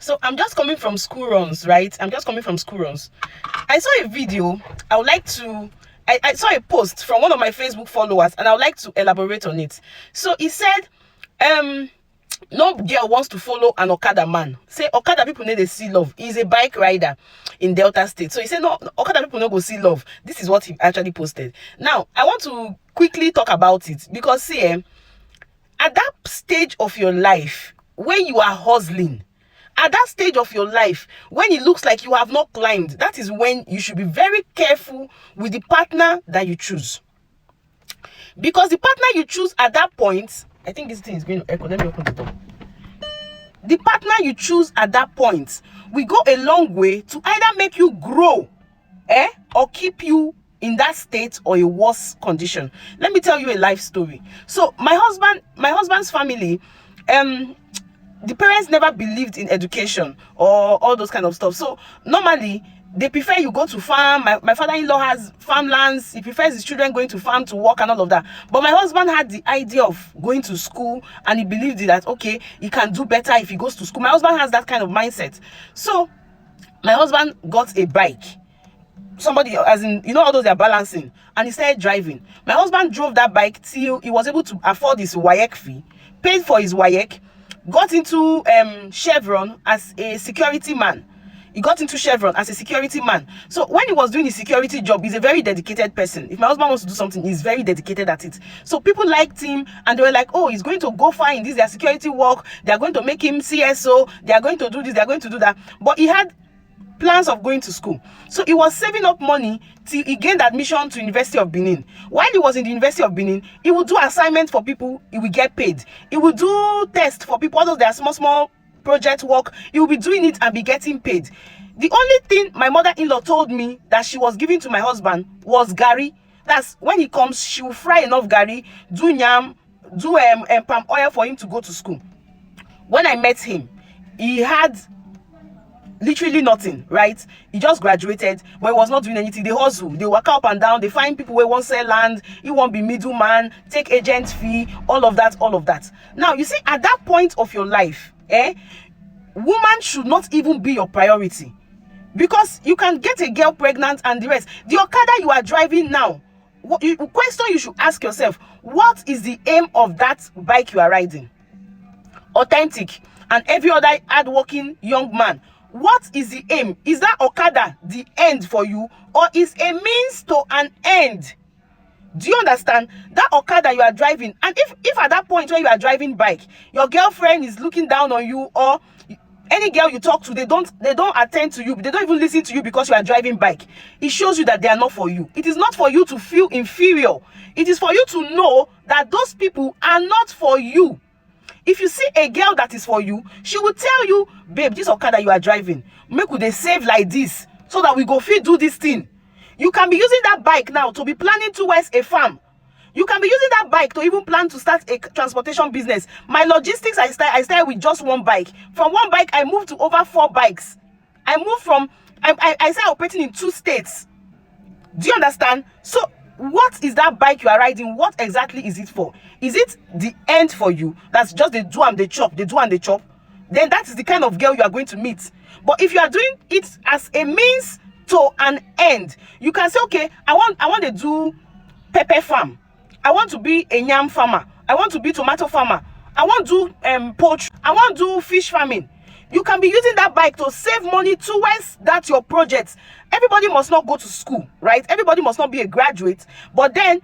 So I'm just coming from school runs, right? I'm just coming from school runs. I saw a video. I would like to I saw a post from one of my Facebook followers, and I would like to elaborate on it. So he said, no girl wants to follow an Okada man. Say Okada people need to see love. He's a bike rider in Delta State. So he said, no, Okada people no go see love. This is what he actually posted. Now, I want to quickly talk about it because see, at that stage of your life, when you are hustling, at that stage of your life, when it looks like you have not climbed, that is when you should be very careful with the partner that you choose. Because the partner you choose at that point, I think this thing is going to echo. Let me open the door. The partner you choose at that point will go a long way to either make you grow, or keep you in that state or a worse condition. Let me tell you a life story. So my husband's family, the parents never believed in education or all those kind of stuff. So normally they prefer you go to farm. My father-in-law has farmlands. He prefers his children going to farm to work and all of that. But my husband had the idea of going to school, and he believed that, okay, he can do better if he goes to school. My husband has that kind of mindset. So my husband got a bike. Somebody, as in, you know, all those they are balancing, and he started driving. My husband drove that bike till he was able to afford his WAEC fee, paid for his WAEC, got into Chevron as a security man. He got into Chevron as a security man. So when he was doing his security job, he's a very dedicated person. If my husband wants to do something, he's very dedicated at it. So people liked him, and they were like, oh, he's going to go far in this, their security work. They're going to make him CSO. They are going to do this. They're going to do that. But he had plans of going to school. So he was saving up money till he gained admission to University of Benin. While he was in the University of Benin, he would do assignments for people. He would get paid. He would do tests for people. Although they are small project work, he will be doing it and be getting paid. The only thing my mother-in-law told me that she was giving to my husband was gari. That's when he comes, she will fry enough gari, do yam, do palm oil for him to go to school. When I met him, he had literally nothing, right? He just graduated, but he was not doing anything. They hustle, they work up and down, they find people who won't sell land, he won't be middleman, take agent fee, all of that. Now, you see, at that point of your life, woman should not even be your priority, because you can get a girl pregnant and the rest. The Okada you are driving now, question you should ask yourself, what is the aim of that bike you are riding? Authentic and every other hardworking young man, what is the aim? Is that Okada the end for you, or is a means to an end? Do you understand? That Okada you are driving, and if at that point when you are driving bike, your girlfriend is looking down on you, or any girl you talk to, they don't attend to you, they don't even listen to you because you are driving bike, it shows you that they are not for you. It is not for you to feel inferior. It is for you to know that those people are not for you. If you see a girl that is for you, she will tell you, babe, this Okada you are driving, make we dey save like this so that we go fit do this thing. You can be using that bike now to be planning towards a farm. You can be using that bike to even plan to start a transportation business. My logistics, I started with just one bike. From one bike, I moved to over 4 bikes. I moved from, I started operating in 2 states. Do you understand? So what is that bike you are riding? What exactly is it for? Is it the end for you? That's just they do and they chop, they do and they chop. Then that is the kind of girl you are going to meet. But if you are doing it as a means to an end, you can say, okay, I want to do pepper farm. I want to be a yam farmer. I want to be tomato farmer. I want to do poultry. I want to do fish farming. You can be using that bike to save money towards that your project. Everybody must not go to school, right? Everybody must not be a graduate. But then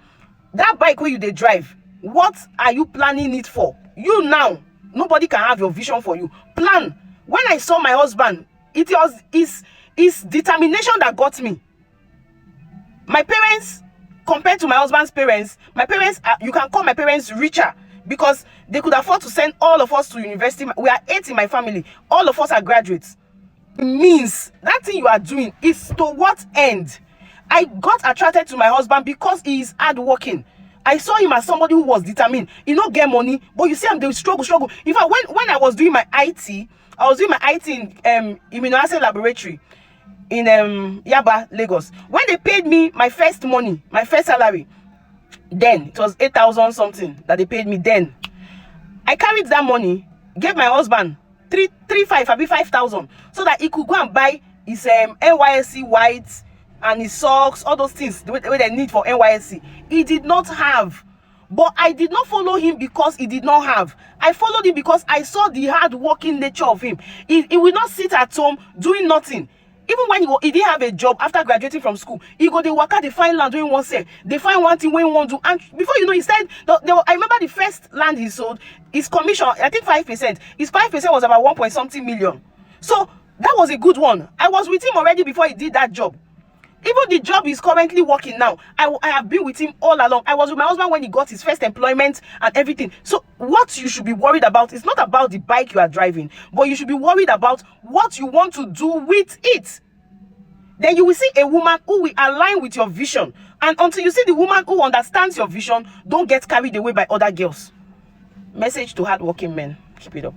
that bike where you they drive, what are you planning it for? You now, nobody can have your vision for you. Plan. When I saw my husband, it was his determination that got me. My parents, compared to my husband's parents, my parents, you can call my parents richer, because they could afford to send all of us to university. We are 8 in my family. All of us are graduates. It means that thing you are doing is to what end? I got attracted to my husband because he is hardworking. I saw him as somebody who was determined. He not get money, but you see him, they struggle. In fact, when I was doing my IT, in Immunoassay Laboratory in Yaba, Lagos. When they paid me my first money, my first salary, then it was 8,000 something that they paid me then. I carried that money, gave my husband 3,500, abi 5,000, so that he could go and buy his NYSC whites and his socks, all those things the way they need for NYSC. He did not have. But I did not follow him because he did not have. I followed him because I saw the hard working nature of him. He will not sit at home doing nothing. Even when he didn't have a job after graduating from school, he go, they work out, they find land doing one sell. They find one thing when he want to. And before you know, he said, I remember the first land he sold, his commission, I think 5%. His 5% was about 1 point something million. So that was a good one. I was with him already before he did that job. Even the job he's currently working now, I have been with him all along. I was with my husband when he got his first employment and everything. So what you should be worried about is not about the bike you are driving, but you should be worried about what you want to do with it. Then you will see a woman who will align with your vision. And until you see the woman who understands your vision, don't get carried away by other girls. Message to hardworking men. Keep it up.